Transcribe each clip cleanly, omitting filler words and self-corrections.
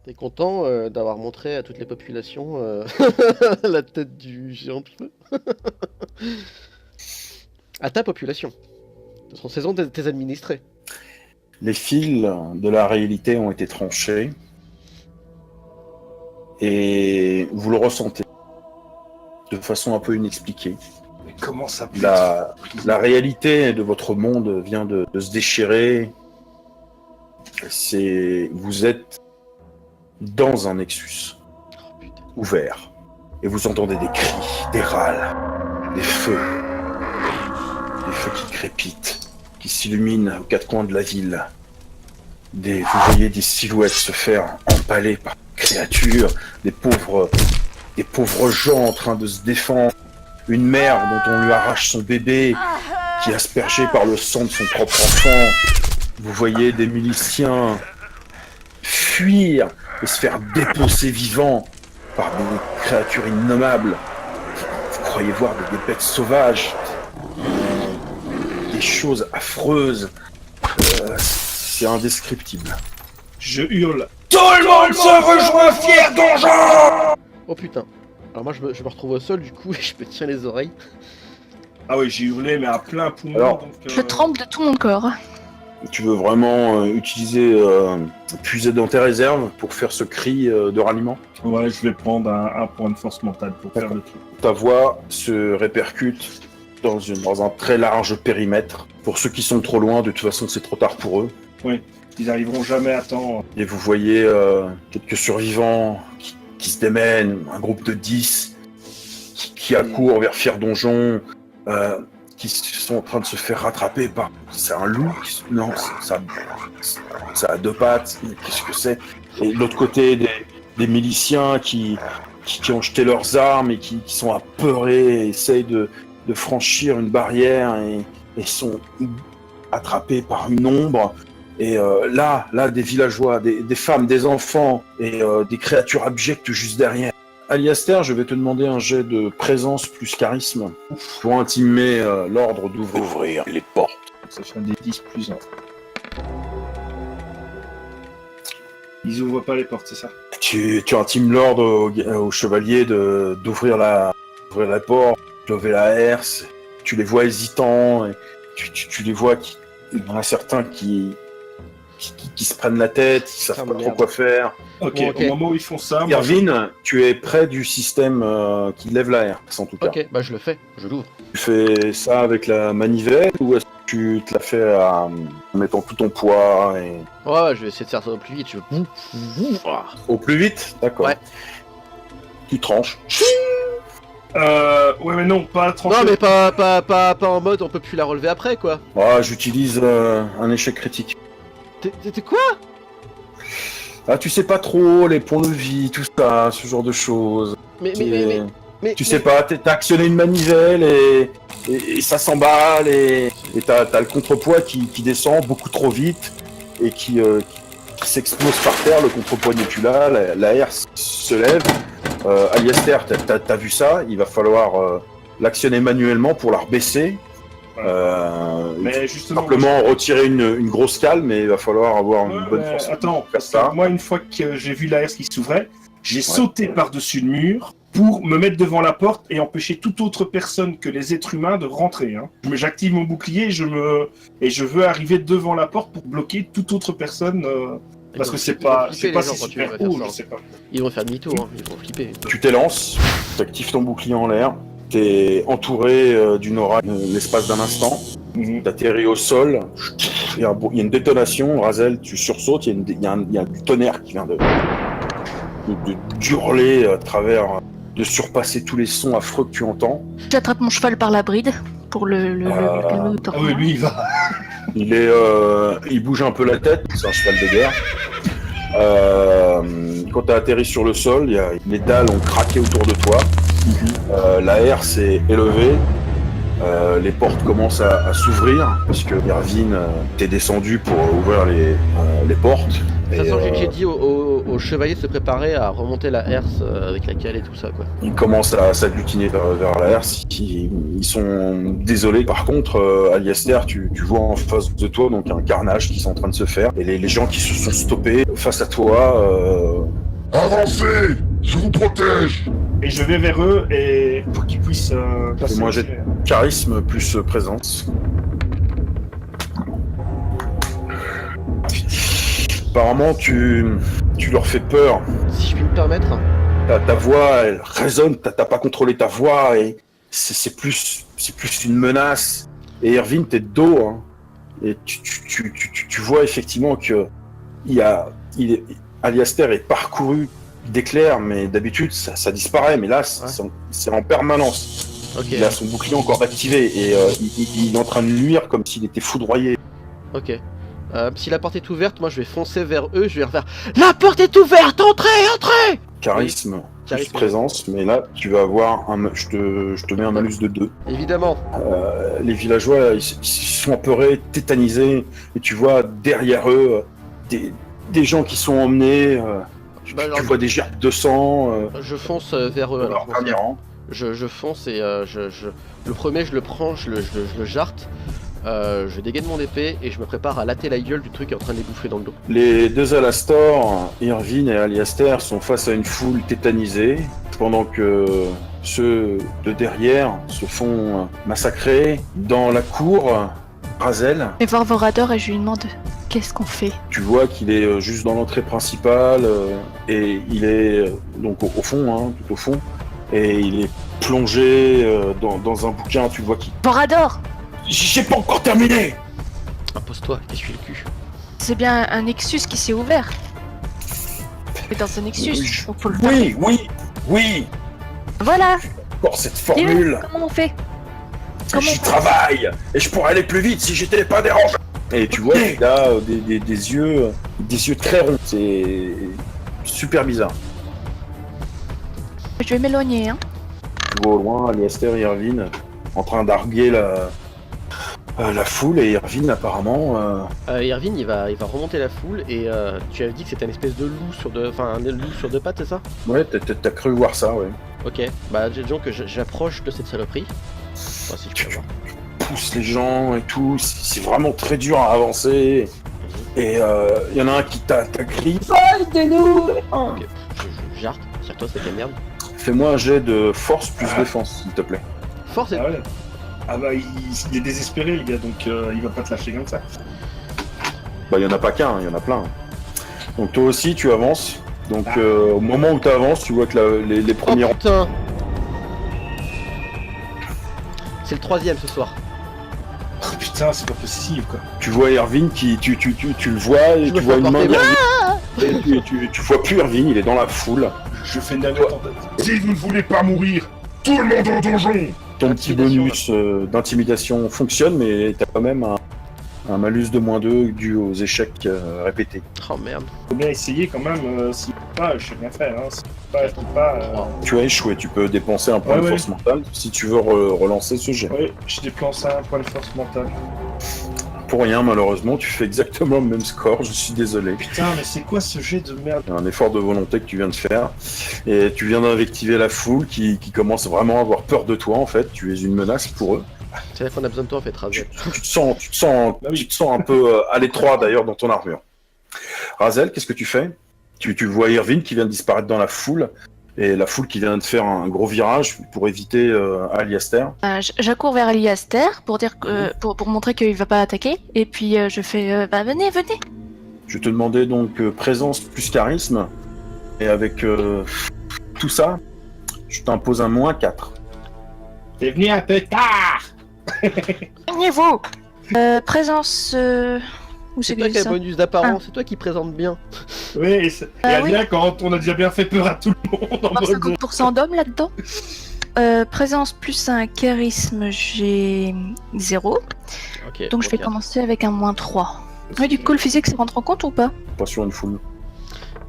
T'es content d'avoir montré à toutes les populations la tête du géant de feu? À ta population. Ce sont saison tes administrés. Les fils de la réalité ont été tranchés et vous le ressentez de façon un peu inexpliquée. Mais comment ça peut La réalité de votre monde vient de se déchirer. Vous êtes dans un nexus ouvert et vous entendez des cris, des râles, des feux qui crépitent, qui s'illuminent aux quatre coins de la ville. Vous voyez des silhouettes se faire empaler par des créatures, des pauvres gens en train de se défendre, une mère dont on lui arrache son bébé, qui est aspergé par le sang de son propre enfant. Vous voyez des miliciens fuir et se faire dépecer vivants par des créatures innommables. Vous croyez voir des bêtes sauvages, des choses affreuses. C'est indescriptible. Je hurle. Tout le monde se rejoint, fier donjon! Oh putain. Alors moi je me retrouve au sol du coup et je me tiens les oreilles. Ah oui, j'ai hurlé mais à plein poumon. Alors, donc, Je tremble de tout mon corps. Tu veux vraiment utiliser, puiser dans tes réserves pour faire ce cri de ralliement? Ouais, je vais prendre un point de force mentale pour faire le truc. Ta voix se répercute dans un très large périmètre. Pour ceux qui sont trop loin, de toute façon c'est trop tard pour eux. Oui, ils arriveront jamais à temps. Et vous voyez quelques survivants qui se démènent, un groupe de 10 qui accourent vers Fier Donjon, qui sont en train de se faire rattraper par... C'est un loup? Non, ça a deux pattes, qu'est-ce que c'est? Et de l'autre côté, des miliciens qui ont jeté leurs armes et qui sont apeurés, essayent de franchir une barrière et sont attrapés par une ombre. Et là, des villageois, des femmes, des enfants et des créatures abjectes juste derrière. Aliaster, je vais te demander un jet de présence plus charisme pour intimer l'ordre d'ouvrir les portes. Ça fait des 10 plus 1. Ils ouvrent pas les portes, c'est ça? Tu intimes l'ordre au chevalier d'ouvrir la porte, lever la herse. Tu les vois hésitants, et tu les vois il y en a certains qui se prennent la tête, ils savent pas trop quoi faire. Ok, Bon, ok. au moment où ils font ça... moi, Irvine, tu es près du système qui lève la herse, en tout cas. Ok, bah je le fais, je l'ouvre. Tu fais ça avec la manivelle ou est-ce que tu te la fais en mettant tout ton poids et... Ouais, je vais essayer de faire ça au plus vite. Au plus vite? D'accord. Ouais. Tu tranches. Ouais, mais non, pas trancher. Non mais pas en mode on peut plus la relever après quoi. Ah, j'utilise un échec critique. T'es quoi? Ah, tu sais pas trop, les points de vie, tout ça, ce genre de choses. Mais Tu sais pas, t'as actionné une manivelle et ça s'emballe et t'as le contrepoids qui descend beaucoup trop vite et qui s'explose par terre, le contrepoids n'est plus là, la herse se lève. Aliaster, t'as vu ça, il va falloir l'actionner manuellement pour la rebaisser. Mais justement... Simplement retirer une grosse cale, mais il va falloir avoir une bonne force. Attends, pour faire ça. moi, une fois que j'ai vu la herse qui s'ouvrait, j'ai sauté par-dessus le mur pour me mettre devant la porte et empêcher toute autre personne que les êtres humains de rentrer. Hein. J'active mon bouclier et je veux arriver devant la porte pour bloquer toute autre personne... Parce que c'est pas si super haut, je sais pas. Ils vont faire demi-tour, hein. Ils vont flipper. Tu t'élances, tu actives ton bouclier en l'air, t'es entouré d'une aura l'espace d'un instant, t'atterris au sol, il y a une détonation, Razel, tu sursautes, il y a du tonnerre qui vient de hurler à travers, de surpasser tous les sons affreux que tu entends. J'attrape mon cheval par la bride pour le Ah oui, lui, il va. Il bouge un peu la tête, c'est un cheval de guerre. Quand tu as atterri sur le sol, les dalles ont craqué autour de toi. La herse s'est élevée Les portes commencent à s'ouvrir parce que Irvine t'est descendu pour ouvrir les portes. De toute façon, Et, j'ai dit au chevalier de se préparer à remonter la herse avec la cale et tout ça, quoi. ils commencent à s'agglutiner vers la herse. Ils sont désolés. Par contre, Aliaster, tu vois en face de toi donc un carnage qui est en train de se faire. Et les gens qui se sont stoppés face à toi. Avancez! Je vous protège! Et je vais vers eux et pour qu'ils puissent passer. Moi, j'ai charisme plus présence. Apparemment, tu leur fais peur. Si je puis me permettre. Ta voix, elle résonne. T'as pas contrôlé ta voix et c'est plus une menace. Et Irvine, t'es de dos, hein. Et tu vois effectivement que Aliaster est parcouru d'éclairs, mais d'habitude ça disparaît, mais là c'est en permanence. Ok. Il a son bouclier encore activé et il est en train de luire comme s'il était foudroyé. Ok. Si la porte est ouverte, moi je vais foncer vers eux, je vais faire la porte est ouverte, entrez, entrez. Charisme, plus Charisme. présence, mais là tu vas avoir je te mets un malus de 2. Évidemment. Les villageois ils sont apeurés, tétanisés, et tu vois derrière eux des gens qui sont emmenés. Bah, alors, Tu vois des gerbes de sang. je fonce vers eux. Dans Alors, leur premier rang. je fonce et le premier je le prends, je le jarte, je dégaine mon épée et je me prépare à latter la gueule du truc qui est en train de les bouffer dans le dos. Les deux Alastor, Irvine et Aliaster, sont face à une foule tétanisée, pendant que ceux de derrière se font massacrer. Dans la cour, Razel, Je vais voir Vorador et je lui demande qu'est-ce qu'on fait. tu vois qu'il est juste dans l'entrée principale, et il est donc au fond, hein, tout au fond, et il est plongé dans un bouquin, tu vois qu'il... Vorador! J'ai pas encore terminé! Impose-toi, essuie le cul. C'est bien un Nexus qui s'est ouvert. C'est dans un Nexus, Oui, donc faut le taper. Oui! Voilà! Encore cette Dis-le, formule! comment on fait? Comment J'y on fait? travaille! Et je pourrais aller plus vite si j'étais pas dérangé! Et tu vois qu'il a des yeux très ronds. C'est super bizarre. Je vais m'éloigner, hein. Tu vois au loin Aliaster et Irvine en train d'arguer la foule, et Irvine apparemment... Irvine il va remonter la foule et tu avais dit que c'était une espèce de loup sur deux, enfin un loup sur deux pattes, c'est ça? Ouais, t'as cru voir ça, ouais. Ok, bah disons que j'approche de cette saloperie. Enfin, si je peux voir. Pousse les gens et tout, c'est vraiment très dur à avancer. Et y en a un qui t'agrille. Ok, je jarte, tire-toi c'est de la merde. Fais-moi un jet de force plus défense, s'il te plaît. Force et... Ah ouais. Ah bah il est désespéré le gars, donc il va pas te lâcher comme ça. Bah, y en a pas qu'un, y en a plein. Donc toi aussi, tu avances. Donc au moment où tu avances, tu vois que les premiers Oh rangs... putain! C'est le troisième ce soir. Oh, putain, c'est pas possible quoi. Tu vois Irvine qui... Tu le vois, et Je tu me vois fais une main emporter d'Irvine. Et tu vois plus Irvine, il est dans la foule. Je fais une dernière tentative. Si vous ne voulez pas mourir, tout le monde au donjon! Ton petit Intimidation, bonus d'intimidation fonctionne, mais t'as quand même un malus de -2 dû aux échecs répétés. Oh merde. Faut bien essayer quand même, s'il peut pas, je sais rien faire. Hein. S'il peut pas, Tu as échoué, tu peux dépenser un point Ouais, de ouais. force mentale si tu veux relancer ce jet. Oui, je dépense un point de force mentale. Pour rien, malheureusement, tu fais exactement le même score, je suis désolé. Putain, mais c'est quoi ce jet de merde? Un effort de volonté que tu viens de faire, et tu viens d'invectiver la foule qui commence vraiment à avoir peur de toi, en fait. Tu es une menace pour eux. C'est là qu'on a besoin de toi en fait, Razel. Tu te sens un peu à l'étroit d'ailleurs dans ton armure. Razel, qu'est-ce que tu fais? Tu vois Irvine qui vient de disparaître dans la foule, et la foule qui vient de faire un gros virage pour éviter Aliaster. J'accours vers Aliaster pour dire que, pour montrer qu'il va pas attaquer. Et puis je fais bah venez, venez. Je te demandais donc présence plus charisme, et avec tout ça, je t'impose un -4. T'es venu un peu tard! Gagnez-vous. Présence. Où C'est c'est toi que qui as ça? le bonus d'apparence, c'est toi qui présente bien. Oui, et oui. bien quand on a déjà bien fait peur à tout le monde en Avoir mode... 50% d'hommes là-dedans. Présence plus un charisme, j'ai 0. Ok. Donc je vais ok. commencer avec un -3. Ouais, du coup, le physique, ça rentre en compte ou pas? Pas sur une foule.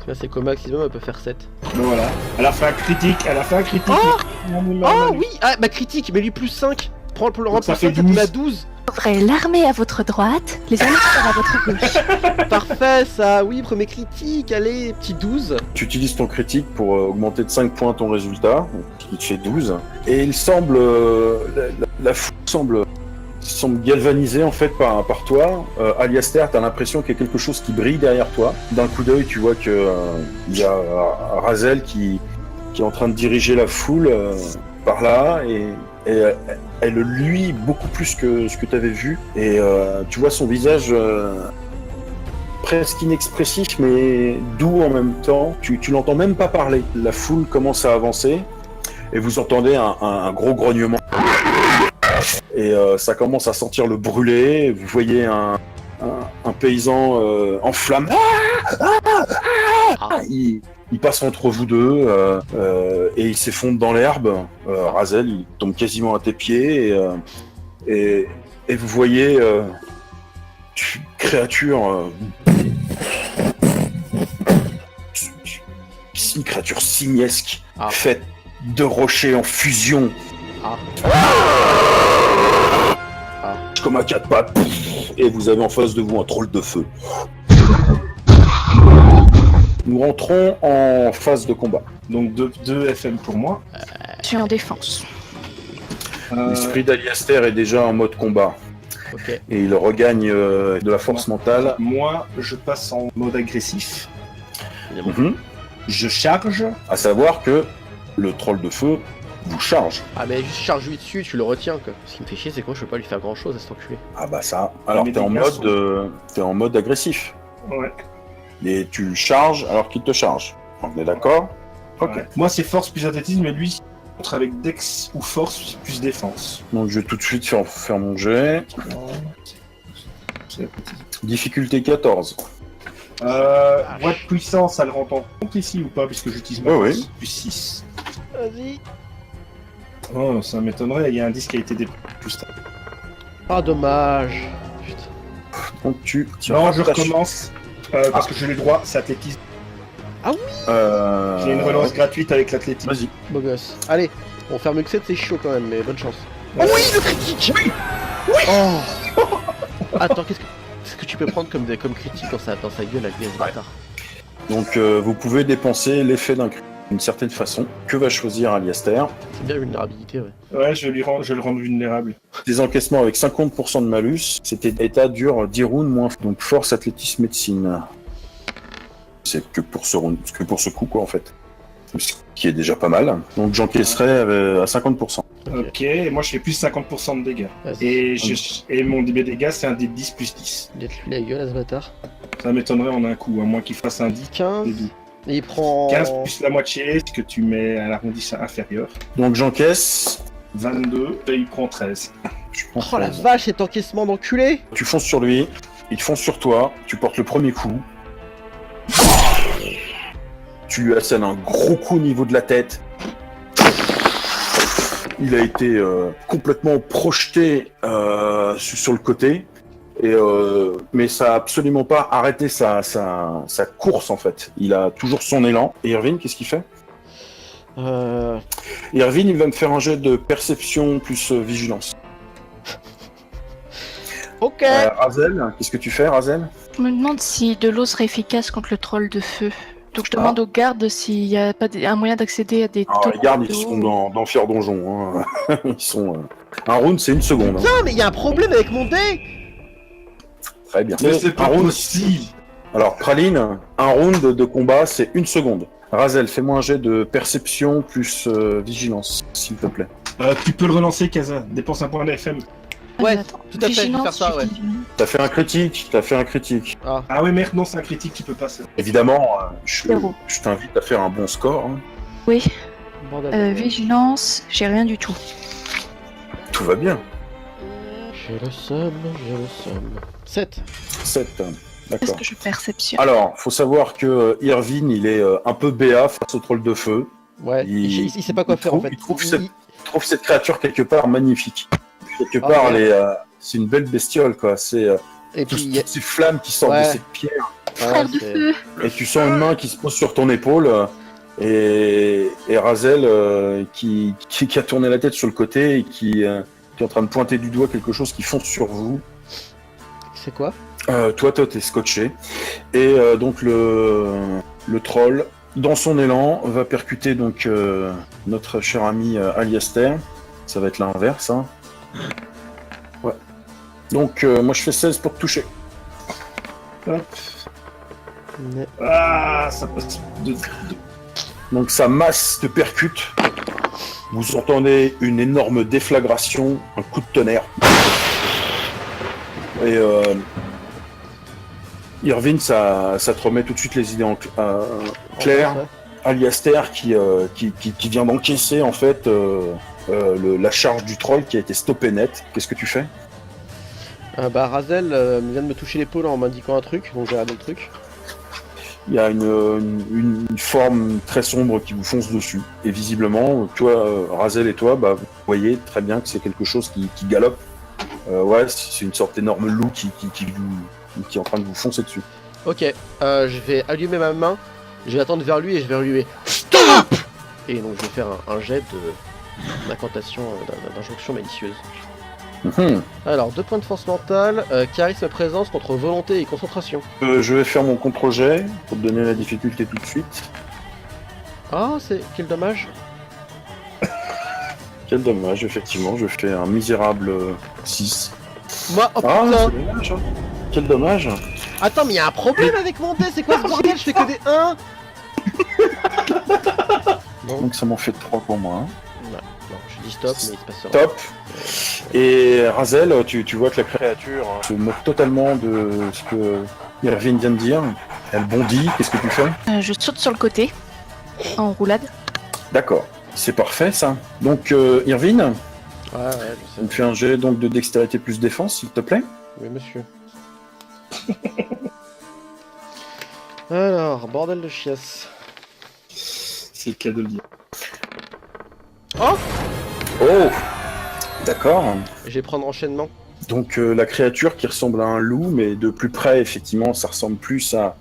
Là c'est qu'au maximum elle peut faire 7. Donc voilà, elle a fait un critique, Oh oui! Ah bah critique, mais lui plus 5. Prends le Donc ça remplaçant, fait tu mets à 12. 12. Vous aurez l'armée à votre droite, les amateurs à votre gauche. Parfait, ça, oui, premier critique, allez, petit 12. Tu utilises ton critique pour augmenter de 5 points ton résultat, ce qui te fait 12. Et il semble... la foule semble galvanisée en fait par toi. Aliaster, t'as l'impression qu'il y a quelque chose qui brille derrière toi. D'un coup d'œil, tu vois que il y a Razel qui est en train de diriger la foule par là et elle luit beaucoup plus que ce que tu avais vu. Et tu vois son visage presque inexpressif mais doux en même temps. Tu l'entends même pas parler. La foule commence à avancer et vous entendez un gros grognement. Et ça commence à sentir le brûler. Vous voyez un paysan en flammes. Il passe entre vous deux et il s'effondre dans l'herbe. Razel, il tombe quasiment à tes pieds et vous voyez une créature, une créature simiesque faite de rochers en fusion. Comme à 4 pattes. Et vous avez en face de vous un troll de feu. Nous rentrons en phase de combat. Donc 2 FM pour moi. Je suis en défense. L'esprit d'Aliaster est déjà en mode combat. Ok. Et il regagne de la force mentale. Moi, je passe en mode agressif. Mhm. Je charge. À savoir que le troll de feu vous charge. Ah, mais juste charge-lui dessus, tu le retiens, quoi. Ce qui me fait chier, c'est que moi, je peux pas lui faire grand-chose à cet enculé. Ah bah ça. Alors Mais t'es en les mode, t'es en mode agressif. Ouais. Et tu le charges alors qu'il te charge. On est d'accord? Ok. Ouais. Moi, c'est force plus athlétisme, mais lui, contre avec Dex ou force plus défense. Donc je vais tout de suite faire mon jet. Difficulté 14. Voix de puissance, ça le rend en compte ici ou pas, puisque j'utilise ma Ouais, force plus 6. Vas-y. Oh, ça m'étonnerait, il y a un disque qui a été déployé juste avant. Ah, dommage. Putain. Donc tu Non, je ta- recommence, parce que j'ai le droit, c'est athlétisme. Euh... J'ai une relance gratuite avec l'athlétisme. Vas-y. Beau gosse. Allez, on fait mieux que 7, c'est chaud quand même, mais bonne chance. Oh oui, le critique. Oui. Oh. Attends, qu'est-ce que tu peux prendre comme critique dans sa gueule avec les bâtards? Donc vous pouvez dépenser l'effet d'un crit d'une certaine façon. Que va choisir Aliaster? C'est bien vulnérabilité, ouais. Ouais, je le rends vulnérable. Des encaissements avec 50% de malus. C'était état dur 10 rounds moins. Donc force, athlétisme, médecine. C'est que pour ce coup quoi en fait. Ce qui est déjà pas mal. Donc j'encaisserai à 50%. Ok, et moi je fais plus 50% de dégâts. Vas-y. Et mon dégâts c'est un dé 10 plus 10. Jette-lui la gueule à ce bâtard. Ça m'étonnerait en un coup, à moins qu'il fasse un 10. 15. et 10. Et il prend... 15 plus la moitié, ce que tu mets à l'arrondissement inférieur. Donc j'encaisse. 22, et il prend 13. Je prends Oh la 13. vache, cet encaissement d'enculé. Tu fonces sur lui. Il fonce sur toi. Tu portes le premier coup. Tu lui assènes un gros coup au niveau de la tête. Il a été complètement projeté sur le côté. Mais ça a absolument pas arrêté sa course en fait. Il a toujours son élan. Et Irvine, qu'est-ce qu'il fait? Irvine, il va me faire un jet de perception plus vigilance. Ok. Razel, qu'est-ce que tu fais, Razel? Je me demande si de l'eau serait efficace contre le troll de feu. Donc je demande aux gardes s'il n'y a pas un moyen d'accéder à des Alors, les gardes, ils d'eau. sont dans Fier Donjon. Hein. Ils sont. Un round, c'est 1 seconde. Hein. Putain, mais il y a un problème avec mon dé. Très bien. Mais c'est Un pas round. possible. Alors, Praline, un round de combat, c'est 1 seconde. Razel, fais-moi un jet de perception plus vigilance, s'il te plaît. Tu peux le relancer, Kaza. Dépense un point d'FM. Ouais, Attends. tout à fait, je vais Vigilance, faire ça, ouais. T'as fait un critique. Ah, Ah ouais, merde, non, c'est un critique, tu peux pas. Évidemment, je Zéro. t'invite à faire un bon score. Hein. Oui, bordel. vigilance, j'ai rien du tout. Tout va bien. J'ai le seum. 7. 7. Est-ce D'accord. que je perceptionne? Alors, faut savoir que Irvine, il est un peu béat face au troll de feu. Ouais, il sait pas quoi faire en fait. Il trouve cette créature quelque part magnifique. Quelque part, ouais. elle est, c'est une belle bestiole, quoi. C'est Et puis, il y a- toutes ces flammes qui sortent Ouais. de cette pierre. Frère ouais, de c'est- feu. Et tu sens une main qui se pose sur ton épaule. Et Razel qui a tourné la tête sur le côté et qui tu es en train de pointer du doigt quelque chose qui fonce sur vous. C'est quoi? Toi, t'es scotché. Et donc le troll, dans son élan, va percuter donc notre cher ami Aliaster. Ça va être l'inverse. Hein. Ouais. Donc moi je fais 16 pour te toucher. Hop. Mais- Ah, ça passe de... Donc sa masse te percute. Vous entendez une énorme déflagration, un coup de tonnerre. Et Irvine, ça te remet tout de suite les idées claires. Ouais. Aliaster qui vient d'encaisser en fait la charge du troll qui a été stoppée net. Qu'est-ce que tu fais? Bah Razel vient de me toucher l'épaule en m'indiquant un truc, donc j'ai regardé le truc. Il y a une forme très sombre qui vous fonce dessus. Et visiblement, toi, Razel et toi, bah, vous voyez très bien que c'est quelque chose qui galope. Ouais, c'est une sorte d'énorme loup qui est en train de vous foncer dessus. Ok, je vais allumer ma main, je vais attendre vers lui et je vais lui STOP! Et donc je vais faire un jet d'incantation, d'injonction malicieuse. Mhm. Alors, 2 points de force mentale, charisme présence contre volonté et concentration. Je vais faire mon contre-jet pour te donner la difficulté tout de suite. Ah, c'est... quel dommage. Quel dommage, effectivement, je fais un misérable 6. Moi, oh Ah, putain. c'est dommage, hein. Quel dommage. Attends, mais il y a un problème avec mon dé, c'est quoi ce bordel? Je fais que des 1. Bon, Donc ça m'en fait 3 pour moi. Hein. non, je dis stop, mais il se passe rien. Top. Et Razel, tu vois que la créature se moque totalement de ce que Irvine vient de dire. Elle bondit, qu'est-ce que tu fais? Je saute sur le côté, en roulade. D'accord, c'est parfait ça. Donc Irvine, Ouais, je tu me sais. fais un jet donc de dextérité plus défense, s'il te plaît. Oui, monsieur. Alors, bordel de chiasse. C'est le cas de le dire. Oh, d'accord. Je vais prendre enchaînement. Donc la créature qui ressemble à un loup, mais de plus près, effectivement, ça ressemble plus à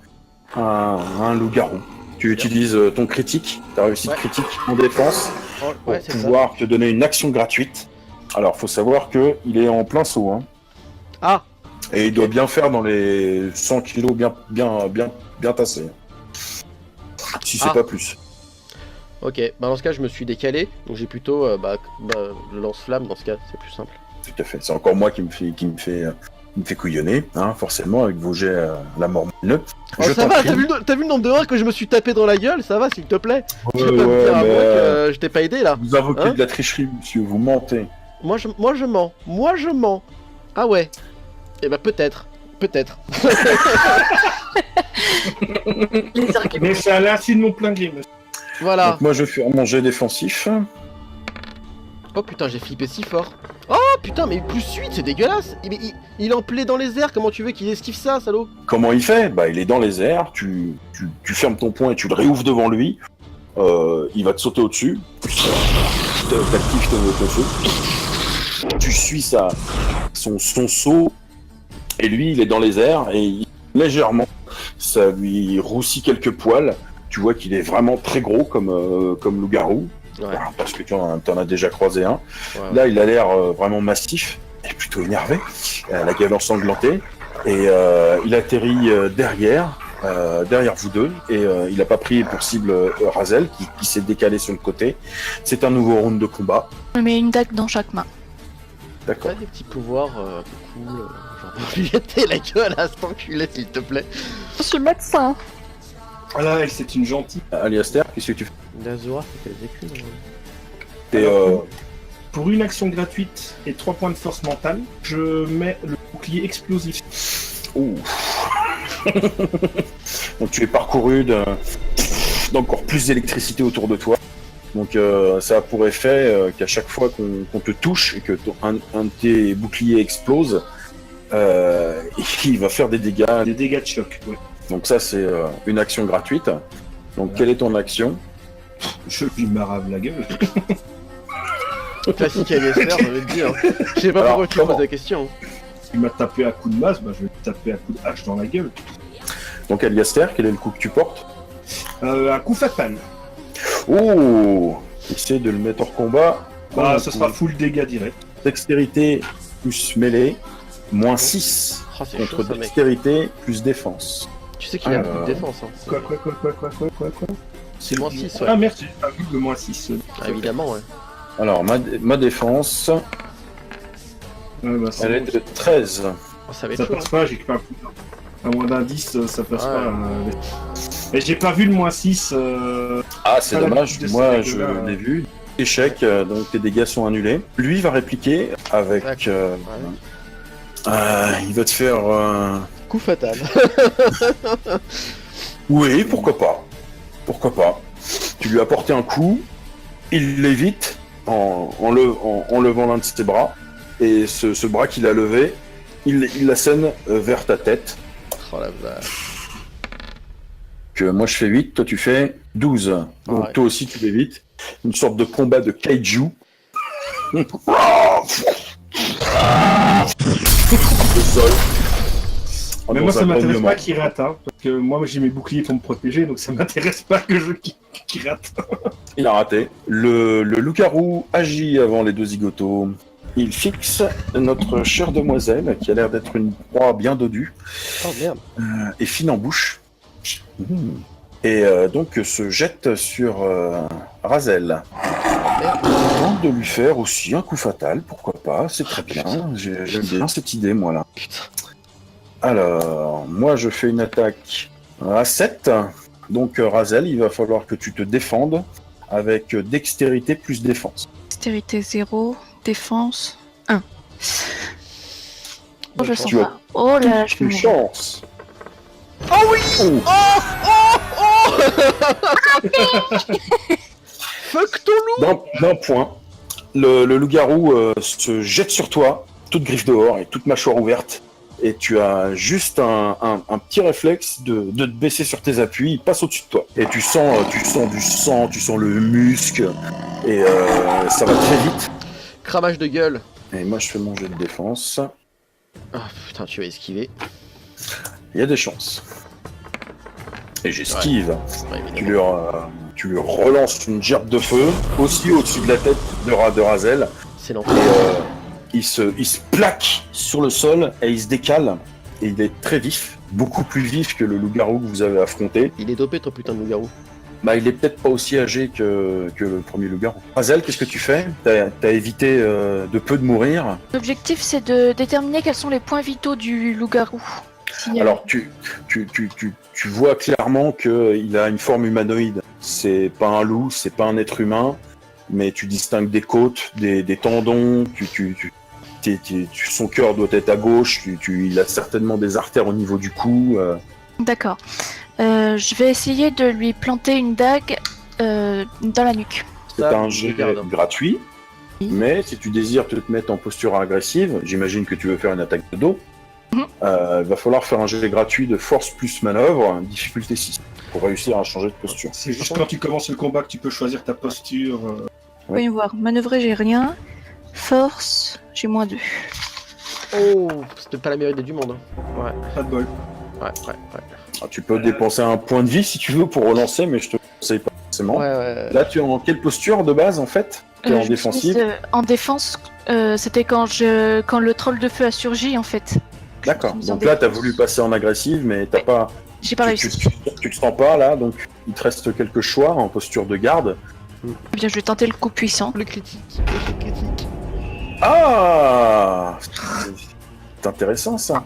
un loup-garou. Tu utilises ton critique, ta réussite Ouais. critique en défense, Oh, pour ouais, c'est ça. pouvoir te donner une action gratuite. Alors, faut savoir que il est en plein saut, hein, Ah, et il doit bien faire dans les 100 kilos bien tassés. Si c'est Ah. pas plus. ok. Bah, dans ce cas, je me suis décalé. Donc, j'ai plutôt le lance-flamme. Dans ce cas, c'est plus simple. Tout à fait. C'est encore moi qui me fait couillonner, hein, forcément, avec vos jets à la mort moelleux. Oh, Je ça t'en va, prie. t'as vu le nombre d'heures que je me suis tapé dans la gueule? Ça va, s'il te plaît. Tu Ouais, vas pas me dire à mais, moi que je t'ai pas aidé là. vous invoquez Hein de la tricherie, monsieur, vous mentez. Moi je mens. Moi je mens. Ah ouais. Eh bah peut-être. Peut-être. Les arguments. Mais c'est à l'insu de mon plein gré, monsieur. Voilà. Donc moi je fais mon jet défensif. Oh putain, j'ai flippé si fort. Oh putain, mais plus 8, c'est dégueulasse. Il est en plaie dans les airs. Comment tu veux qu'il esquive ça, salaud? Comment il fait? Bah il est dans les airs, tu fermes ton poing et tu le réouvres devant lui. Il va te sauter au-dessus. T'actives ton feu. Tu suis son saut. Et lui, il est dans les airs et légèrement, ça lui roussit quelques poils. Tu vois qu'il est vraiment très gros comme loup-garou. Ouais. Voilà, parce que t'en as déjà croisé un. Ouais. Là, il a l'air vraiment massif et plutôt énervé, la gueule ensanglantée. Et il atterrit derrière vous deux. Et il n'a pas pris pour cible Razel, qui s'est décalé sur le côté. C'est un nouveau round de combat. Je mets une dague dans chaque main. D'accord. Pas des petits pouvoirs cool. Genre, lui jeter la gueule à cet enculé, s'il te plaît. Je suis médecin. Voilà, elle, c'est une gentille. Aliaster, qu'est-ce que tu fais? L'Azura, c'est qu'elle vécu. T'es, Pour une action gratuite et 3 points de force mentale, je mets le bouclier explosif. Ouh. Donc tu es parcouru d'encore plus d'électricité autour de toi. Donc ça a pour effet qu'à chaque fois qu'on te touche et que un de tes boucliers explose, il va faire des dégâts. Des dégâts de choc, ouais. Donc ça c'est une action gratuite. Donc quelle est ton action? Je lui marave la gueule. Classique Aliaster, j'ai envie de dire. Je sais pas Alors, pourquoi tu me comment poses la question. Il m'a tapé à coup de masse, bah je vais lui taper à coup de hache dans la gueule. Donc Aliaster, quel est le coup que tu portes? Un coup fatal. Oh, essaie de le mettre hors combat. Bah, Oh, ça sera full dégâts direct. dextérité plus mêlée, moins 6 Oh, c'est contre chaud, ça, mec. dextérité plus défense. Tu sais qu'il a Alors. plus de défense. Hein. Quoi C'est moins 6, ouais. Ah merde, j'ai pas vu le moins 6. Ah, évidemment, ouais. Alors, ma défense, Ouais, bah, elle est de 13. Oh, ça va être ça chaud. passe pas, j'ai que pas à moins d'un 10, ça passe Ouais. pas. Et j'ai pas vu le moins 6. Ah, c'est Pas la dommage, petite de moi ces je règles-là, l'ai vu. Échec, donc tes dégâts sont annulés. Lui va répliquer avec... Ouais. il va te faire... Coup fatal. Oui, pourquoi pas. Pourquoi pas. Tu lui as porté un coup, il l'évite en levant l'un de ses bras, et ce bras qu'il a levé, il l'assène vers ta tête. Oh la vache. Que moi je fais 8, toi tu fais 12. Donc Ouais. toi aussi tu l'évites. Une sorte de combat de kaiju. Le sol. Mais Dans moi ça un m'intéresse grognement. pas qu'il rate, hein, parce que moi j'ai mes boucliers pour me protéger, donc ça m'intéresse pas que qu'il rate. Il a raté. Le loup-garou agit avant les deux zigotos. Il fixe notre chère demoiselle, qui a l'air d'être une proie bien dodue, Oh merde. et fine en bouche. Et donc se jette sur Razel. Tente de lui faire aussi un coup fatal, pourquoi pas, c'est très bien. J'aime bien cette idée, moi, là. Putain. Alors, moi, je fais une attaque à 7. Donc, Razel, il va falloir que tu te défendes avec dextérité plus défense. Dextérité 0, défense 1. Oh, Bonne je chance. sens pas. Oh là, je vais Une mourir. chance. Oh oui. Oh. Fuck ton loup. D'un point, le loup-garou se jette sur toi, toute griffe dehors et toute mâchoire ouverte. Et tu as juste un petit réflexe de te baisser sur tes appuis, il passe au-dessus de toi. Et tu sens du sang, tu sens le musc, et ça va très vite. Cramage de gueule. Et moi je fais mon jet de défense. Ah putain, tu vas esquiver. Il y a des chances. Et j'esquive. Ouais, évidemment. Tu lui relances une gerbe de feu, aussi au-dessus de la tête de Razel. C'est Et l'enfer. il se plaque sur le sol et il se décale. Et il est très vif, beaucoup plus vif que le loup-garou que vous avez affronté. Il est dopé, ton putain de loup-garou. Bah, il est peut-être pas aussi âgé que le premier loup-garou. Razel, qu'est-ce que tu fais? T'as évité de peu de mourir. L'objectif, c'est de déterminer quels sont les points vitaux du loup-garou. Si, Alors, tu vois clairement qu'il a une forme humanoïde. C'est pas un loup, c'est pas un être humain, mais tu distingues des côtes, des tendons, son cœur doit être à gauche, il a certainement des artères au niveau du cou. D'accord. Je vais essayer de lui planter une dague dans la nuque. C'est Ça, un je jet garde. gratuit, Oui. mais si tu désires te mettre en posture agressive, j'imagine que tu veux faire une attaque de dos, Mhm. va falloir faire un jet gratuit de force plus manœuvre, difficulté 6, pour réussir à changer de posture. C'est juste quand tu commences le combat que tu peux choisir ta posture. Voyons voir. Manœuvrer, j'ai rien. Force, j'ai -2. Oh, c'était pas la meilleure idée du monde. Hein. Pas de bol. Ouais. Ah, tu peux dépenser un point de vie si tu veux pour relancer, mais je te conseille pas forcément. Ouais. Là, tu es en quelle posture de base en fait? Tu es en Je défensive? suis, en défense, c'était quand le troll de feu a surgi en fait. D'accord. Je suis en Donc là, tu as défense. voulu passer en agressive, mais t'as Ouais. pas. J'ai pas réussi. Tu te sens pas là, donc il te reste quelques choix en posture de garde. Eh bien, je vais tenter le coup puissant. Le critique. Le critique. Ah, c'est intéressant ça.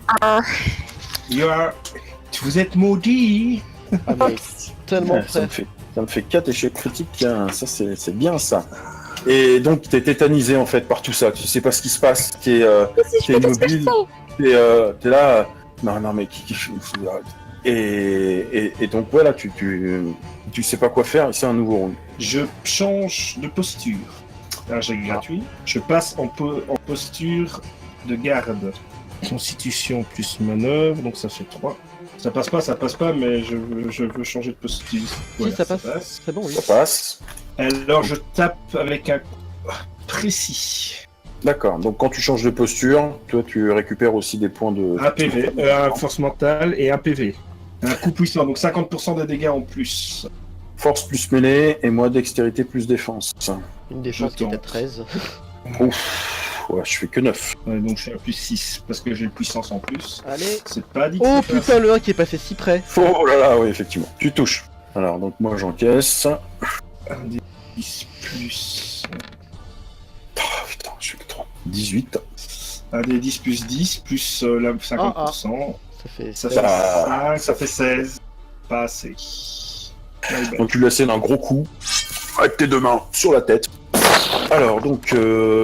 Vous êtes maudit. Ah, mec, tellement Ouais, prêt. ça me fait 4 échecs critiques, hein. Ça c'est bien ça. Et donc t'es tétanisé en fait par tout ça, tu sais pas ce qui se passe, t'es immobile, t'es là, non mais et donc voilà, tu sais pas quoi faire, et c'est un nouveau round. Je change de posture. Un jet gratuit. Je passe en posture de garde. Constitution plus manœuvre, donc ça fait 3. Ça passe pas, mais je veux changer de posture. Voilà, Si, ça passe. C'est bon, oui. Ça passe. Alors je tape avec un précis. D'accord, donc quand tu changes de posture, toi tu récupères aussi des points de... Un PV, un force mentale et un PV. Un coup puissant, donc 50% des dégâts en plus. Force plus mêlée, et moi dextérité plus défense. Une défense qui Je était tente. 13. Ouf, Ouais, je fais que 9. Ouais, donc je suis à plus 6 parce que j'ai le puissance en plus. Allez. C'est pas dit que Oh c'est pas putain, le 1 qui est passé si près. Oh là là, oui, effectivement. Tu touches. Alors, donc moi j'encaisse. un des 10 plus. Oh putain, je fais que 3. 18. Un des 10 plus 10 plus la 50%. Ça fait. Ça fait Ça- 5, ça fait 16. Pas assez. Ouais, ben, Donc tu lui assènes un gros coup avec tes deux mains sur la tête. Alors donc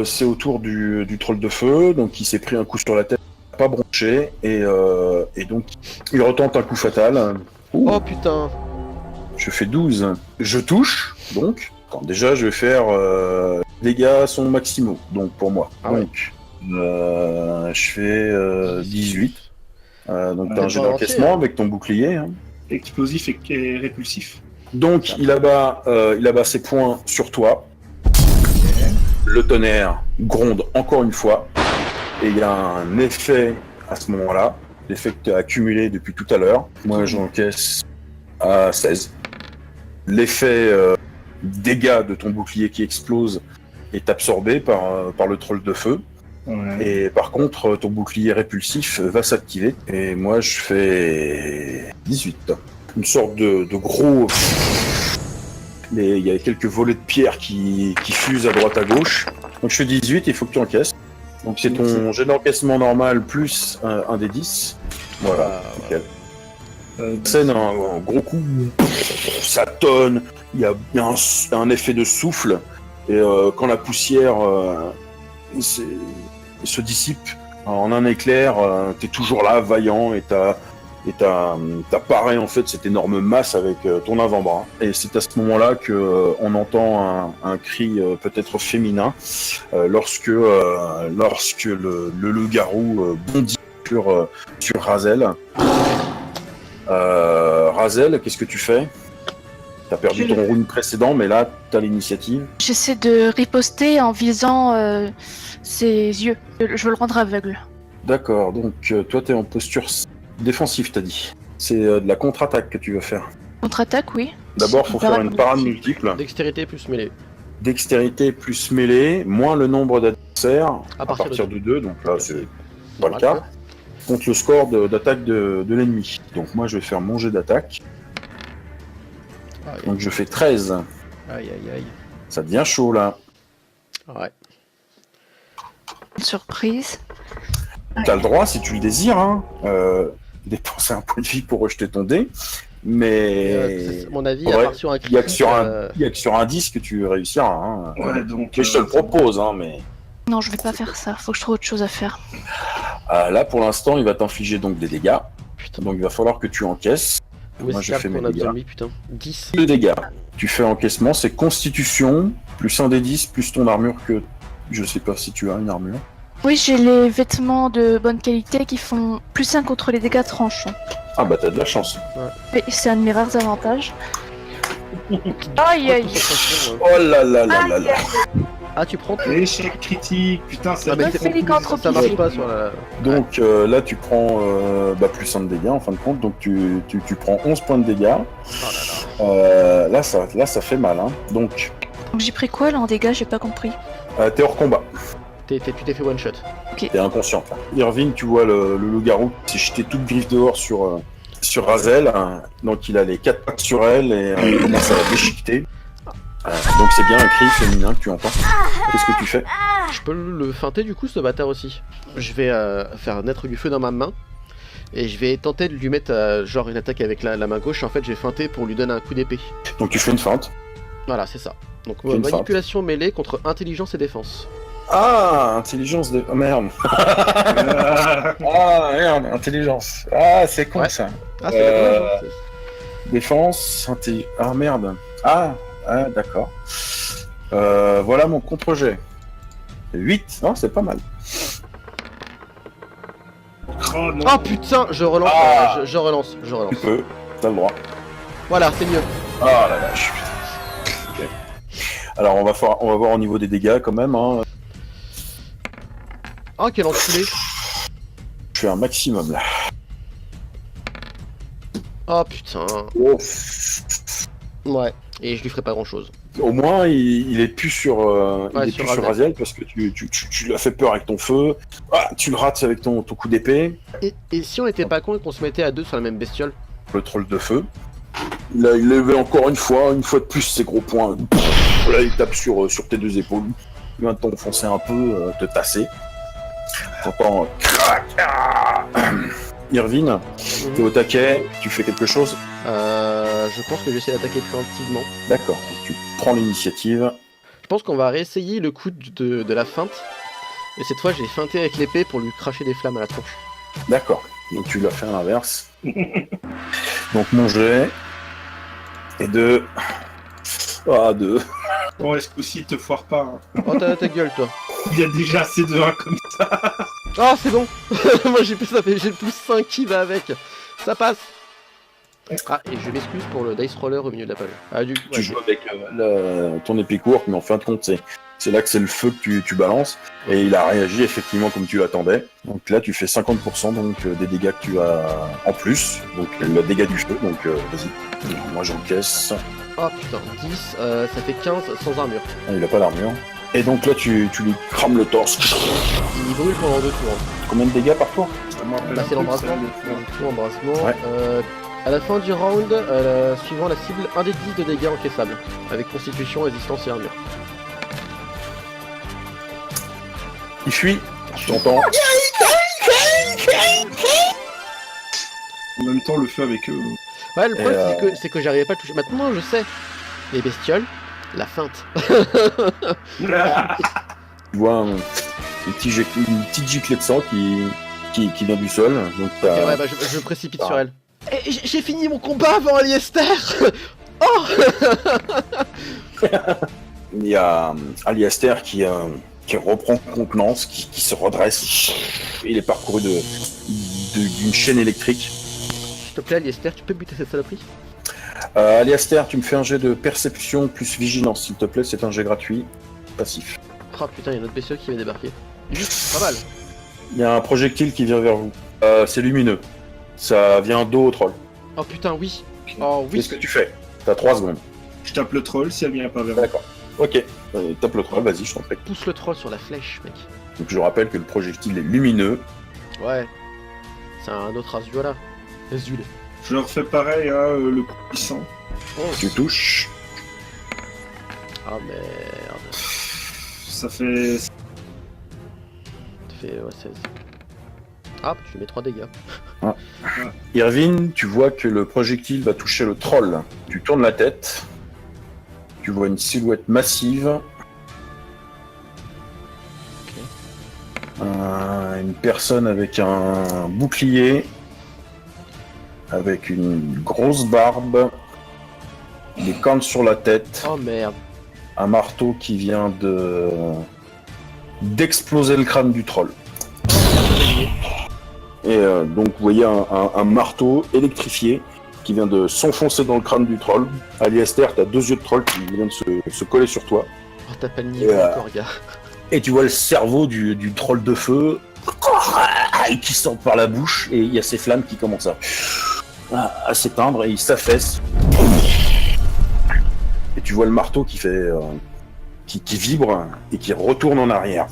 c'est au tour du troll de feu, donc il s'est pris un coup sur la tête, pas bronché, et donc il retente un coup fatal. Ouh, Oh putain. je fais 12. Je touche, donc. Attends, déjà je vais faire dégâts sont maximaux, donc pour moi. Ah ouais. Donc je fais 18. Donc t'as un Ouais, jet pas d'encaissement entier, avec ton bouclier. Hein. explosif et répulsif. Donc il abat ses poings sur toi. Le tonnerre gronde encore une fois. Et il y a un effet à ce moment-là. L'effet que tu as accumulé depuis tout à l'heure. Moi j'encaisse à 16. L'effet dégâts de ton bouclier qui explose est absorbé par le troll de feu. Ouais. Et par contre, ton bouclier répulsif va s'activer. Et moi, je fais 18. Une sorte de gros... Mais il y a quelques volets de pierre qui fusent à droite à gauche. Donc je fais 18, il faut que tu encaisses. Donc c'est ton jet d'encaissement normal plus un des 10. Voilà, Ah, nickel. Euh, Scène, un gros coup, ça tonne, il y a un effet de souffle. Et quand la poussière se dissipe en un éclair, t'es toujours là, vaillant, et t'as paré en fait cette énorme masse avec ton avant-bras. Et c'est à ce moment-là que on entend un cri peut-être féminin lorsque le loup-garou bondit sur Razel. Razel, qu'est-ce que tu fais? T'as perdu Je ton round précédent, mais là, t'as l'initiative. J'essaie de riposter en visant ses yeux. Je veux le rendre aveugle. D'accord, donc toi, t'es en posture défensive, t'as dit. C'est de la contre-attaque que tu veux faire. Contre-attaque, oui. D'abord, faut faire une parade multiple. Dextérité plus mêlée. Dextérité plus mêlée, moins le nombre d'adversaires, à partir partir de de 2, donc là, c'est pas le Normal, cas. Contre le score d'attaque de l'ennemi. Donc moi, je vais faire mon jet d'attaque. Aïe, Donc je fais 13. aïe, aïe. Ça devient chaud, là. Ouais. Une surprise. T'as le droit, si tu le désires, hein, dépenser un point de vie pour rejeter ton dé, mais À mon avis, Ouais, à part sur un il y a que critique, sur un 10 que tu réussiras. Hein. Ouais, donc. Mais je te le propose, hein, mais Non, je vais pas faire ça. Faut que je trouve autre chose à faire. là, pour l'instant, il va t'infliger donc des dégâts. Putain, Donc il va falloir que tu encaisses. où moi, est-ce je fais mes qu'on a dégâts. zombie, putain 10. Le dégâts. Tu fais encaissement, c'est constitution, plus un des 10, plus ton armure que... Je sais pas si tu as une armure. Oui, j'ai les vêtements de bonne qualité qui font plus 1 contre les dégâts tranchants. Ah bah t'as de la chance. Oui, c'est un de mes rares avantages. Aïe aïe. Oh là là là là là. Ah, tu prends Échec critique, putain, c'est Ah, mais Ouais, c'est- c'est lycanthropie. ça marche pas sur la. Donc là, tu prends plus 1 de dégâts en fin de compte. Donc tu prends 11 points de dégâts. Oh là là. Là, ça fait mal. Hein. Donc Donc j'ai pris quoi là en dégâts? J'ai pas compris. t'es hors combat. Tu t'es fait one shot. T'es inconscient. Là. Irvine, tu vois le loup-garou qui s'est jeté toute griffe dehors sur Razel. Hein. Donc il a les 4 pattes sur elle et il commence à la déchiqueter. Donc c'est bien un cri féminin que tu entends. Qu'est-ce que tu fais? Je peux le feinter du coup, ce bâtard aussi. Je vais faire naître du feu dans ma main. Et je vais tenter de lui mettre genre une attaque avec la main gauche. En fait, je vais feinter pour lui donner un coup d'épée. Donc tu fais une feinte. Voilà, c'est ça. Donc Fais une manipulation mêlée contre intelligence et défense. Ah, intelligence de... Oh, merde. Ah, Ah merde, intelligence. Ah, c'est con Ouais. ça. Ah, c'est la dommage, hein, Défense, ah merde. Ah, d'accord. Voilà mon contre-jet. 8, non, c'est pas mal. oh non. Oh putain, je relance, Ah. je relance. Tu peux, t'as le droit. Voilà, c'est mieux. Ah la vache. Ok. Alors on va voir au niveau des dégâts quand même. Hein. Oh, quel enculé. Je fais un maximum là. Oh putain. Oh. Ouais. Et je lui ferai pas grand chose. Au moins, il est plus sur, Ouais, il est sur plus sur Raziel. Raziel parce que tu lui as fait peur avec ton feu. Ah, tu le rates avec ton coup d'épée. Et si on était pas con et qu'on se mettait à deux sur la même bestiole? Le troll de feu. Là, il levait encore une fois de plus ses gros poings. Là, il tape sur tes deux épaules. Il vient de t'enfoncer un peu, te tasser. T'entends crac. Irvine, t'es au taquet, tu fais quelque chose. Je pense que j'essaie d'attaquer préemptivement. D'accord, tu prends l'initiative. Je pense qu'on va réessayer le coup de la feinte. Et cette fois, j'ai feinté avec l'épée pour lui cracher des flammes à la tronche. D'accord, donc tu l'as fait à l'inverse. Donc mon jet est de... Ah, de... Bon, est-ce qu'aussi il te foire pas hein. Oh, t'as ta gueule, toi. Il y a déjà assez de 1 comme ça. Ah, c'est bon. Moi, j'ai le plus 5 qui va avec. Ça passe. Ah, et je m'excuse pour le dice roller au milieu de la page. Ah, Tu joues avec ton épée courte, mais en fin de compte, c'est là que c'est le feu que tu balances. Et il a réagi effectivement comme tu l'attendais. Donc là, tu fais 50% donc, des dégâts que tu as en plus. Donc le dégât du feu, donc vas-y. Moi j'encaisse. Oh putain, 10, ça fait 15 sans armure. Ah, il a pas d'armure. Et donc là, tu lui crames le torse. Il brûle pendant 2 tours. Combien de dégâts par tour? Ça me rappelle Bah, un c'est peu l'embrassement. ça, le- L'embrassement. Ouais. À la fin du round, suivant la cible, 1 des 10 de dégâts encaissables. Avec constitution, résistance et armure. Il fuit. Tu t'entends. En même temps, le feu avec eux. Ouais, le problème, Et, c'est que j'arrivais pas à le toucher. Maintenant, je sais. Les bestioles, la feinte. Tu vois une petite giclée de sang qui vient du sol. Donc Ok, t'as- ouais, bah je me précipite Ah. sur elle. Et j'ai fini mon combat avant Aliester. Oh. il y a Aliaster qui reprend contenance, qui se redresse. Il est parcouru d'une chaîne électrique. S'il te plaît, Aliester, tu peux buter cette saloperie? Aliaster, tu me fais un jet de perception plus vigilance, s'il te plaît. C'est un jet gratuit, passif. Oh putain, il y a une autre bestiole qui va débarquer. Juste, pas mal. Il y a un projectile qui vient vers vous. C'est lumineux. Ça vient dos au troll. Oh putain, oui. Oh oui. Qu'est-ce que tu fais? T'as 3 secondes. Je tape le troll si elle vient pas vers moi. D'accord. Ok. Tape le troll, vas-y, je t'en prie. Pousse le troll sur la flèche, mec. Donc je rappelle que le projectile est lumineux. Ouais. C'est un autre Azul là. Azul. Je leur fais pareil, hein, le coup puissant. Oh. Tu touches. Ah merde. Ça fait... Ça fait ouais, 16. Ah, tu mets 3 dégâts. Irvine, tu vois que le projectile va toucher le troll. Tu tournes la tête. Tu vois une silhouette massive. Une personne avec un bouclier. Avec une grosse barbe. Des cornes sur la tête. Oh merde. Un marteau qui vient d'exploser le crâne du troll. Et donc vous voyez un marteau électrifié qui vient de s'enfoncer dans le crâne du troll. Aliaster, t'as 2 yeux de troll qui viennent de se coller sur toi. Oh, t'as pas le niveau Et, encore, gars. Et tu vois le cerveau du troll de feu qui sort par la bouche et il y a ces flammes qui commencent à s'éteindre et il s'affaisse. Et tu vois le marteau qui fait qui vibre et qui retourne en arrière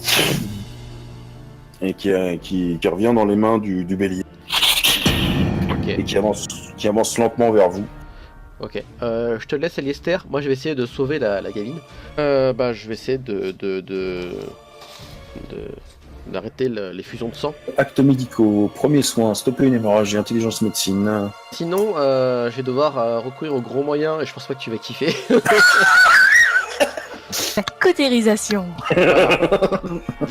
et qui revient dans les mains du bélier Ok. et qui avance lentement vers vous. Ok. Je te laisse, Aliester. Moi, je vais essayer de sauver la gamine. Bah, je vais essayer d'arrêter les fusions de sang. Actes médicaux, premiers soins, stopper une hémorragie, intelligence médecine. Sinon, je vais devoir recourir aux gros moyens et je pense pas que tu vas kiffer. La cautérisation.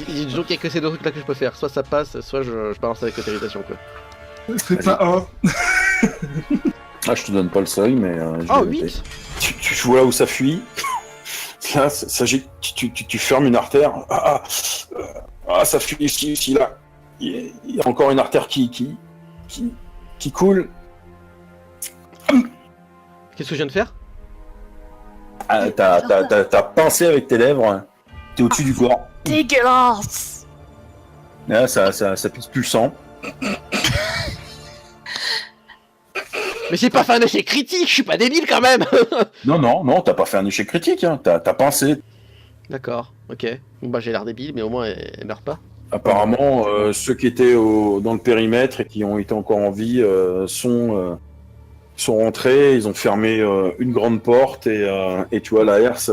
Disons qu'il y a que ces deux trucs là que je peux faire. Soit ça passe, soit je balance avec l'autorisation quoi. Fais pas un. Ah, je te donne pas le seuil, mais je Oh, vais noter. 8. Tu vois là où ça fuit. Là, tu fermes une artère. Ça fuit ici, là. Il y a encore une artère qui coule. Qu'est-ce que je viens de faire? Ah, t'as pincé avec tes lèvres. T'es au-dessus du corps. Dégueulasse. Là, ça pisse plus le sang. Mais j'ai pas fait un échec critique, je suis pas débile quand même. Non, t'as pas fait un échec critique, hein. T'as pensé. D'accord, ok. Bon bah j'ai l'air débile, mais au moins elle meurt pas. Apparemment, ceux qui étaient dans le périmètre et qui ont été encore en vie sont rentrés, ils ont fermé une grande porte et tu vois, la herse,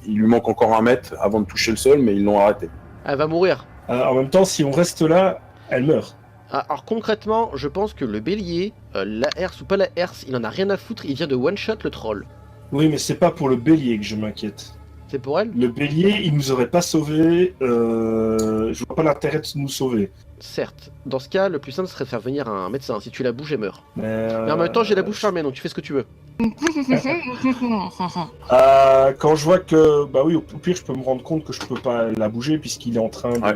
il lui manque encore 1 mètre avant de toucher le sol, mais ils l'ont arrêté. Elle va mourir. En même temps, si on reste là, elle meurt. Ah, alors concrètement, je pense que le bélier, la herse ou pas la herse, il en a rien à foutre, il vient de one-shot le troll. Oui, mais c'est pas pour le bélier que je m'inquiète. C'est pour elle? Le bélier, il nous aurait pas sauvés. Je vois pas l'intérêt de nous sauver. Certes. Dans ce cas, le plus simple serait de faire venir un médecin. Si tu la bouges, elle meurt. Mais Mais en même temps, j'ai la bouche fermée, donc tu fais ce que tu veux. quand je vois que, bah oui, au pire, je peux me rendre compte que je peux pas la bouger puisqu'il est en train de. Ouais.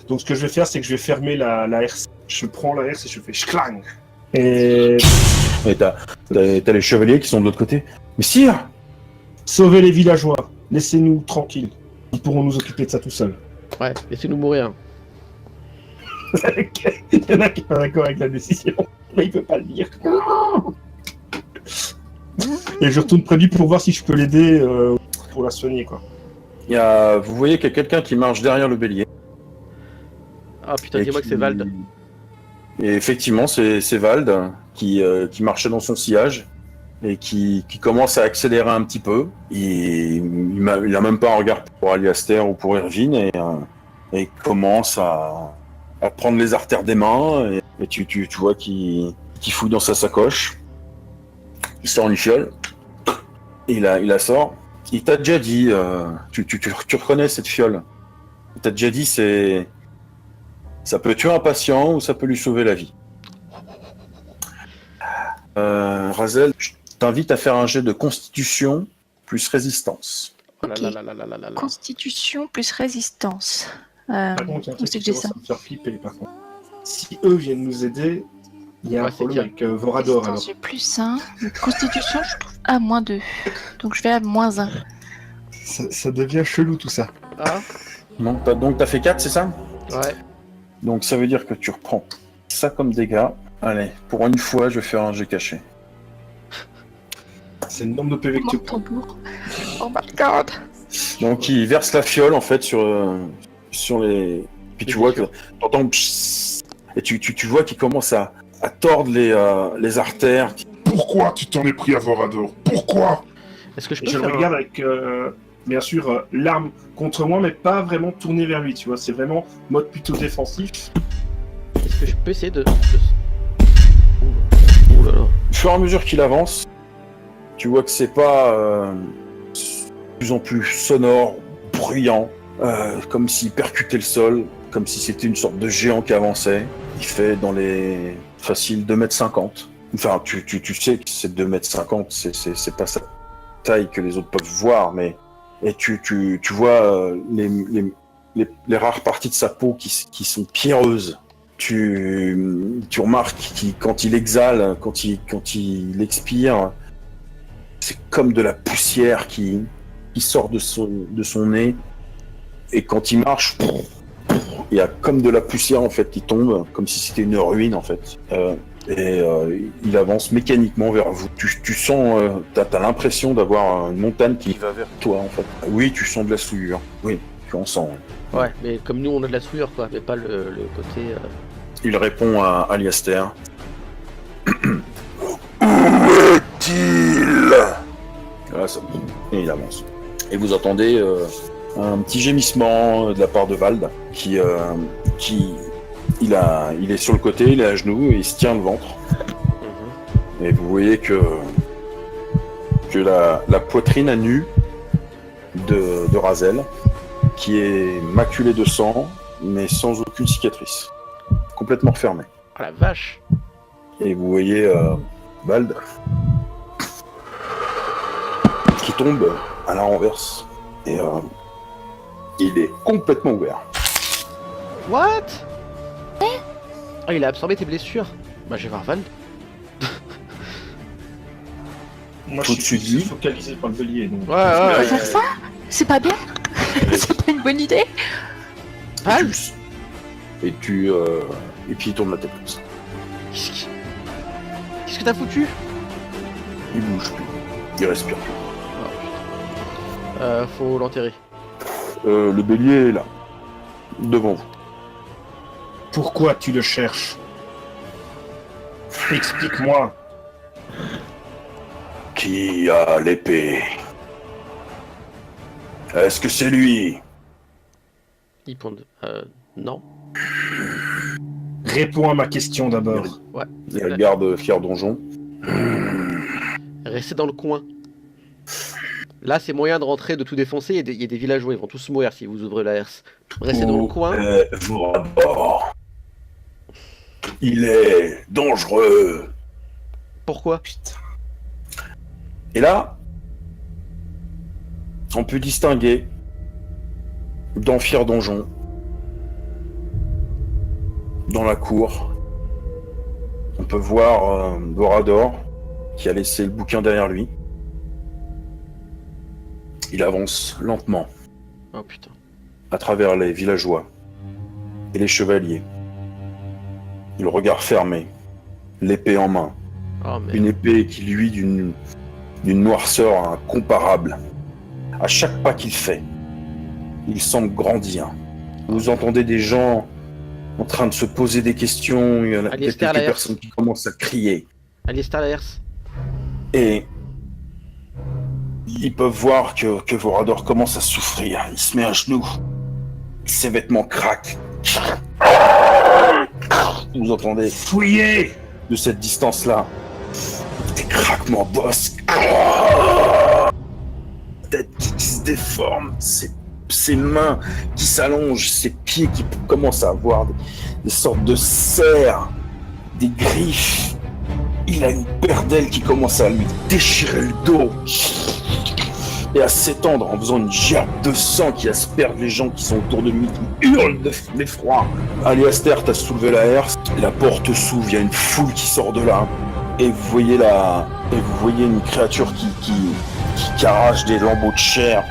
Donc, ce que je vais faire, c'est que je vais fermer la herse. Je prends la herse et je fais schklang. Et Et t'as les chevaliers qui sont de l'autre côté. Mais sire! sauver les villageois. Laissez-nous tranquilles. Nous pourrons nous occuper de ça tout seuls. Ouais, laissez-nous mourir. Il y en a qui sont pas d'accord avec la décision, mais il peut pas le dire. Et je retourne près de lui pour voir si je peux l'aider pour la soigner, quoi. Vous voyez qu'il y a quelqu'un qui marche derrière le bélier. Ah putain, Et dis-moi que c'est Vald. Et effectivement, c'est Vald qui marchait dans son sillage et qui commence à accélérer un petit peu. Il a même pas un regard pour Aliaster ou pour Irvine et il commence à prendre les artères des mains et tu vois qu'il fouille dans sa sacoche. Il sort une fiole. Il la sort. Il t'a déjà dit, tu reconnais cette fiole. Il t'a déjà dit, ça peut tuer un patient ou ça peut lui sauver la vie. Razel, je t'invite à faire un jet de constitution plus résistance. Oh là Ok. là là là là là là. Constitution plus résistance. Par contre, il y a un où truc c'est qui que j'ai commence ça à me faire flipper, par contre. Si eux viennent nous aider, il y a Ouais, un c'est problème avec Vorador, alors. Résistance, j'ai plus 1. Constitution, je trouve à -2. Donc je vais à -1. Ça devient chelou, tout ça. Ah, Donc t'as fait 4, c'est ça? ouais. Donc ça veut dire que tu reprends ça comme dégâts. Allez, pour une fois, je vais faire un jet caché. C'est le nombre de PV que tu Mon prends. tambour. Oh my god. Donc il verse la fiole en fait sur les. Puis tu vois que t'entends pssst, et tu vois qu'il commence à tordre les artères. Pourquoi tu t'en es pris à Vorador? Pourquoi? Est-ce que je Et peux je le faire regarde avec, bien sûr, l'arme contre moi, mais pas vraiment tournée vers lui, tu vois. C'est vraiment mode plutôt défensif. Est-ce que je peux essayer de... Ouh là là. Au fur et à mesure qu'il avance, tu vois que c'est pas de plus en plus sonore, bruyant, comme s'il percutait le sol, comme si c'était une sorte de géant qui avançait. Il fait dans les faciles 2,50 m. Enfin, tu sais que c'est 2,50 m, c'est pas sa taille que les autres peuvent voir, mais et tu vois les rares parties de sa peau qui sont pierreuses. Tu remarques quand il exhale, quand il expire, c'est comme de la poussière qui sort de son nez. Et quand il marche, il y a comme de la poussière en fait qui tombe, comme si c'était une ruine en fait. Il avance mécaniquement vers vous. Tu sens, t'as l'impression d'avoir une montagne qui va vers toi en fait. Oui, tu sens de la souillure. Oui, tu en sens. Ouais, mais comme nous on a de la souillure quoi, mais pas le côté... Il répond à Aliaster. Voilà, ça. Et il avance. Et vous entendez un petit gémissement de la part de Vald qui il est sur le côté, il est à genoux et il se tient le ventre. Et vous voyez que la poitrine à nu de Razel, qui est maculée de sang, mais sans aucune cicatrice. Complètement refermée. Ah la vache. Et vous voyez Vald qui tombe à la renverse. Et il est complètement ouvert. What? Ah, il a absorbé tes blessures. Bah, je vais voir Vald. Moi, Tout je de suis suite. focalisé par le bélier. Donc... Ouais, ouais, Faire ça? C'est pas bien? C'est pas une bonne idée? Vald? Et puis il tourne la tête comme ça. Qu'est-ce que t'as foutu? Il bouge plus. Il respire plus. Faut l'enterrer. Le bélier est là. Devant vous. Pourquoi tu le cherches? Explique-moi. Qui a l'épée? Est-ce que c'est lui? Il pond. Non. Réponds à ma question d'abord. Il regarde Fier Donjon. Restez dans le coin. Là, c'est moyen de rentrer, de tout défoncer. Il y a des villageois, ils vont tous mourir si vous ouvrez la herse. Restez dans le coin. Vorador. Il est dangereux. Pourquoi? Et là, on peut distinguer dans Fier Donjon, dans la cour, on peut voir Vorador qui a laissé le bouquin derrière lui. Il avance lentement Oh putain. à travers les villageois et les chevaliers. Le regard fermé, l'épée en main. Oh merde. Une épée qui lui d'une noirceur incomparable. À chaque pas qu'il fait, il semble grandir. Vous entendez des gens en train de se poser des questions, il y a Alistair quelques Laherce. personnes qui commencent à crier. Alistair la herse. Et ils peuvent voir que Vorador commence à souffrir. Il se met à genoux. Ses vêtements craquent. Vous entendez Fouillez! de cette distance-là des craquements brusques. Tête qui se déforme, ses mains qui s'allongent, ses pieds qui commencent à avoir des sortes de serres, des griffes. Il a une paire d'ailes qui commence à lui déchirer le dos et à s'étendre en faisant une gerbe de sang qui asperge les gens qui sont autour de lui, qui hurlent d'effroi. Alistair, t'as soulevé la herse, la porte s'ouvre, il y a une foule qui sort de là, et vous voyez une créature qui arrache des lambeaux de chair,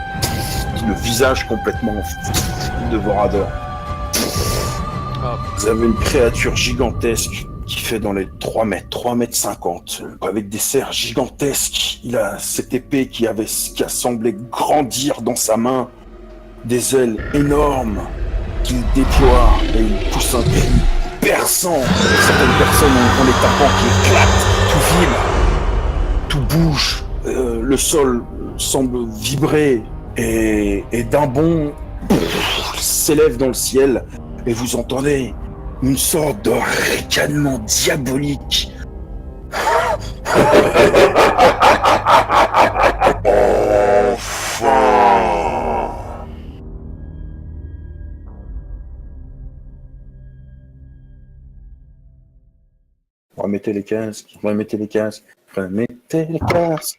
le visage complètement de Vorador. Vous avez une créature gigantesque qui fait dans les 3 mètres 50, avec des serres gigantesques. Il a cette épée qui a semblé grandir dans sa main, des ailes énormes qu'il déploie et il pousse un cri perçant. Certaines personnes ont les tapants qui éclatent, tout vibre, tout bouge, le sol semble vibrer et d'un bond s'élève dans le ciel et vous entendez une sorte de ricanement diabolique. Enfin. Remettez les casques, remettez les casques, remettez les casques.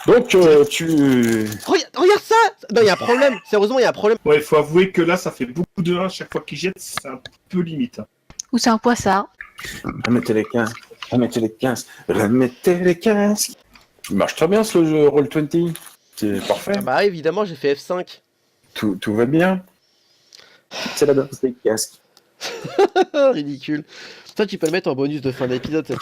Donc tu... Regarde ça! Non, il y a un problème. Sérieusement, il y a un problème. Ouais, il faut avouer que là, ça fait beaucoup de 1 chaque fois qu'il jette, c'est un peu limite. Ou c'est un poissard. Remettez les casques, remettez les casques, remettez les casques. Il marche très bien ce jeu Roll20. C'est parfait. Ah bah évidemment, j'ai fait F5. Tout va bien. C'est la danse des casques. Ridicule. Ça, tu peux le mettre en bonus de fin d'épisode, ça.